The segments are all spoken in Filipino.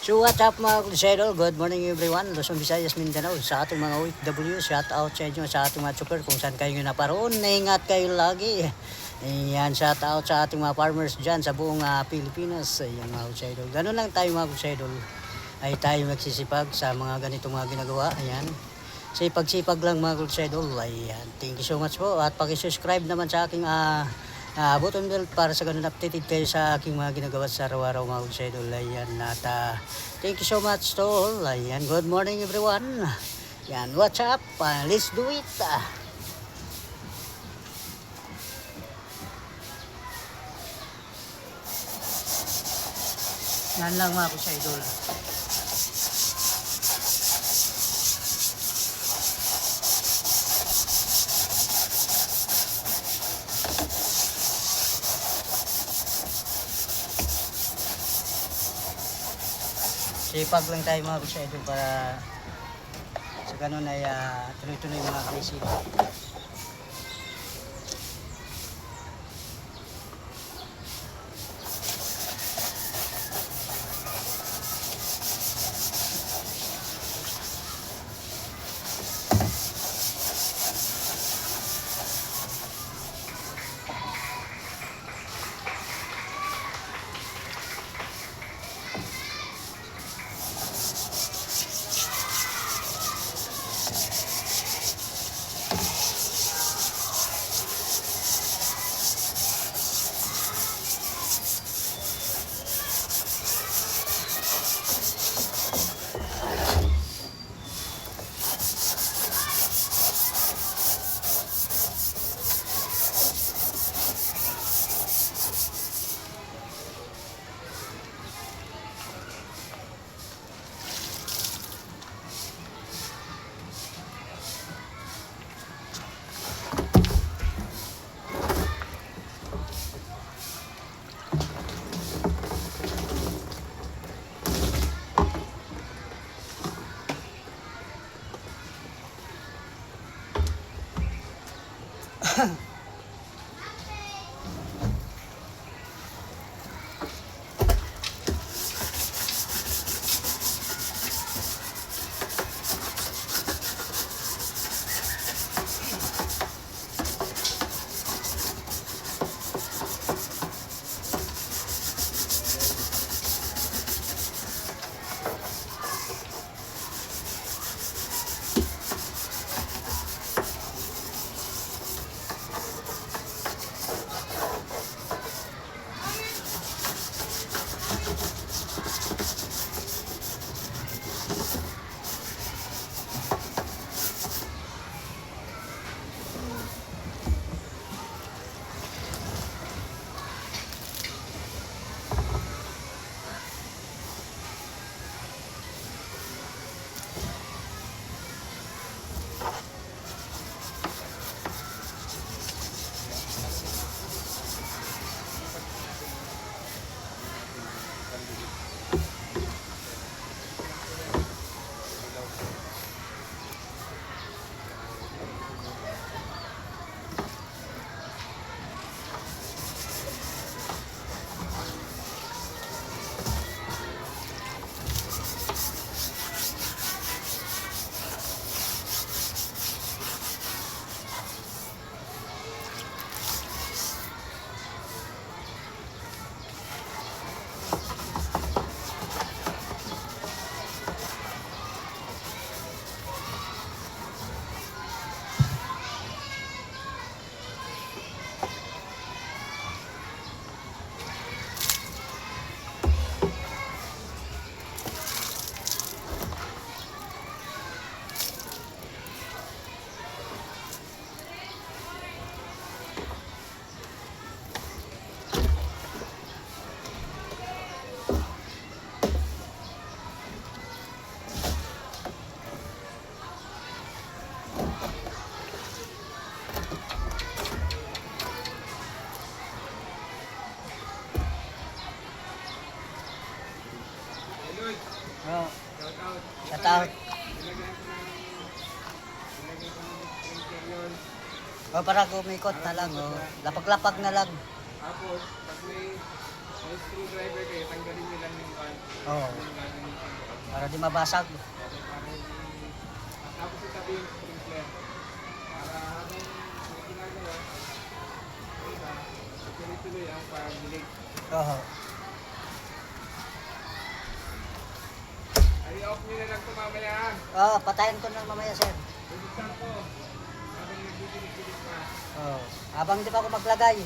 So what's up mga kulisedol? Good morning everyone. Luzon, Visayas, Mindanao. Sa ating mga OFW, shout out sa inyo, sa ating mga super kung saan kayo naparoon. Naingat kayo lagi. Ayan, shout out sa ating mga farmers dyan sa buong Pilipinas. Ayan mga kulisedol. Ganun lang tayo mga kulisedol. Ay tayo magsisipag sa mga ganitong mga ginagawa. Ayan. Sipag-sipag lang mga kulisedol. Ayan. Thank you so much po. At pakisubscribe naman sa aking button bell para sa ganun updated kayo sa aking mga ginagawa sa araw-araw mga kulisedol. Ayan. At thank you so much to all. Ayan. Good morning everyone. Ayan. What's up? Let's do it. Yan lang mga kulisedol. Sipag lang tayo mga kulisedol para sa ganun ay tuloy-tuloy mga kulisedol. Oh, shout out. Oh, para kumikot na lang, oh. Lapag-lapag na lang. Tapos, pag may screwdriver kayo, tanggalin nyo lang yung Oo. Para di mabasag. Okay, para hindi... Tapos itabi yung sprinkler. Para habang ginagawa, diba, tuloy-tuloy ang pagdilig. Oo. Ay, off nyo na lang ito mamaya. Oo, patayin ko na mamaya, sir. Bubuksan ko. Habang nagdidilig-dilig pa. Oo. Habang di pa ako maglagay.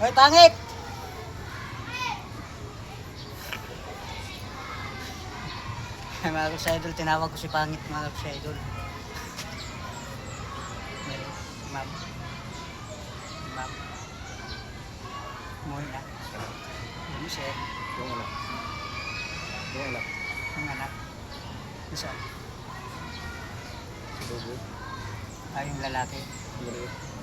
Hoy, pangit! Mga Lods Idol, tinawag ko si pangit, mga Lods Idol. Ma'am. Ma'am. Muna. Ano siya? Yung anak. Yung anak. Ang anak. Isa. Si Bobo. Yung lalaki. Maliit.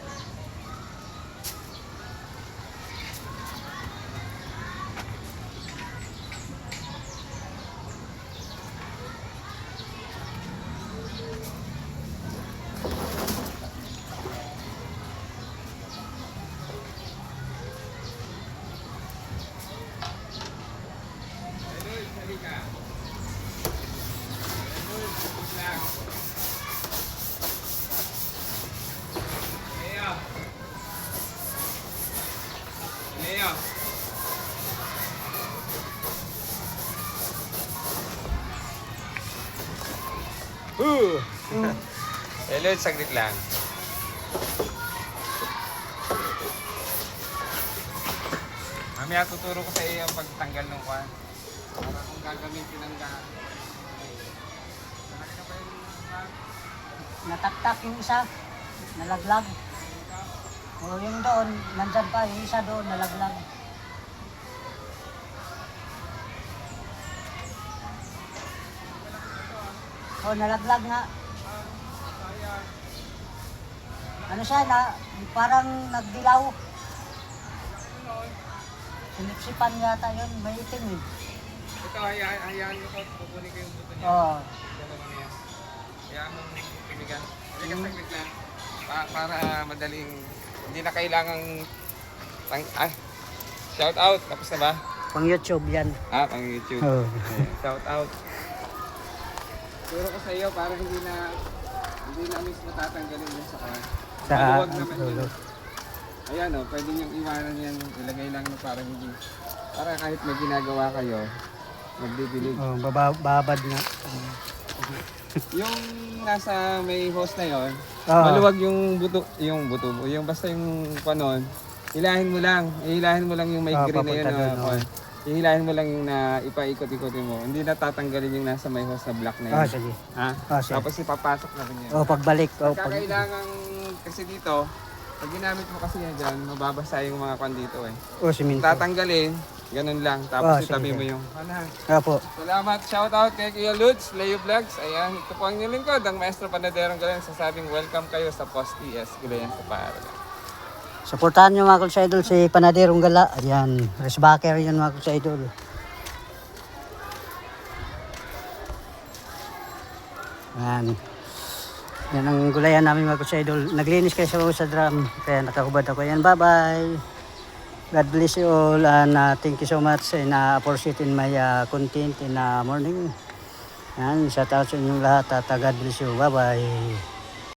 Idol, sali ka. Idol, sabit lang. Leo. Leo. Hello, saglit lang. Mamaya tuturo ko sa iyo ang pagtanggal ng kwan. Para kung gagamitin ang Malaki na ba yung kwan? nataktak yung isa, nalaglag. O yung doon, nandyan pa, yung isa doon, nalaglag. O, nalaglag nga. Ano siya na, parang nagdilaw. Sinipsipan yata yun, may itim eh. Ito, hayaan mo ko, kukunin ko yung buto niya. Oo. Dalawa na yan. Hayaan mong pinigan. Halika saglit lang. Para madaling, hindi na kailangang, shout out, tapos na ba? Pang YouTube yan. Pang YouTube. Oo. Shout out. Turo ko sa iyo para hindi na mismo tatanggalin yung sa kan. Sa Maluwag naman dulo. yun. Ayan o, pwede niyong iwanan yan. Ilagay lang na para hindi. Para kahit may ginagawa kayo, magbibilig. Oh, babad nga. Yung nasa may hose na yon, Oo. maluwag yung buto, yung basta yung panon, hilahin mo lang yung may green na yun. papunta doon, oo. Hihilahin mo lang yung na ipaikot-ikotin mo. Hindi na tatanggalin yung nasa may hose na black na yun. Sige. Ha? Sige. Tapos ipapasok na rin yan. Oh, pagbalik. Oh, Kailangan kasi dito, pag ginamit mo kasi yan dyan, mababasa yung mga kwan dito eh. Oh, siminto. Tatanggalin, ganun lang. Tapos sige, itabi sige. mo yung ano. Opo. Salamat, shout out kay Kuya Ludes, Leo Vlogs. Ayan, ito po ang nilingkod, ang Maestro Panaderong Gulayan. Sasabing welcome kayo sa Post TS Gulayan sa Paralan. Suportahan nyo mga kulsa idol si Panaderong Gala. Ayan, Resbacker yun mga kulsa idol. Ayan. Yan ang gulayan namin mga kulsa idol. Naglinis kayo sa drum. Kaya nakahubad ako. Ayan, bye-bye. God bless you all and thank you so much and appreciate in my content in morning. Ayan, shout out sa inyong lahat at God bless you. Bye-bye.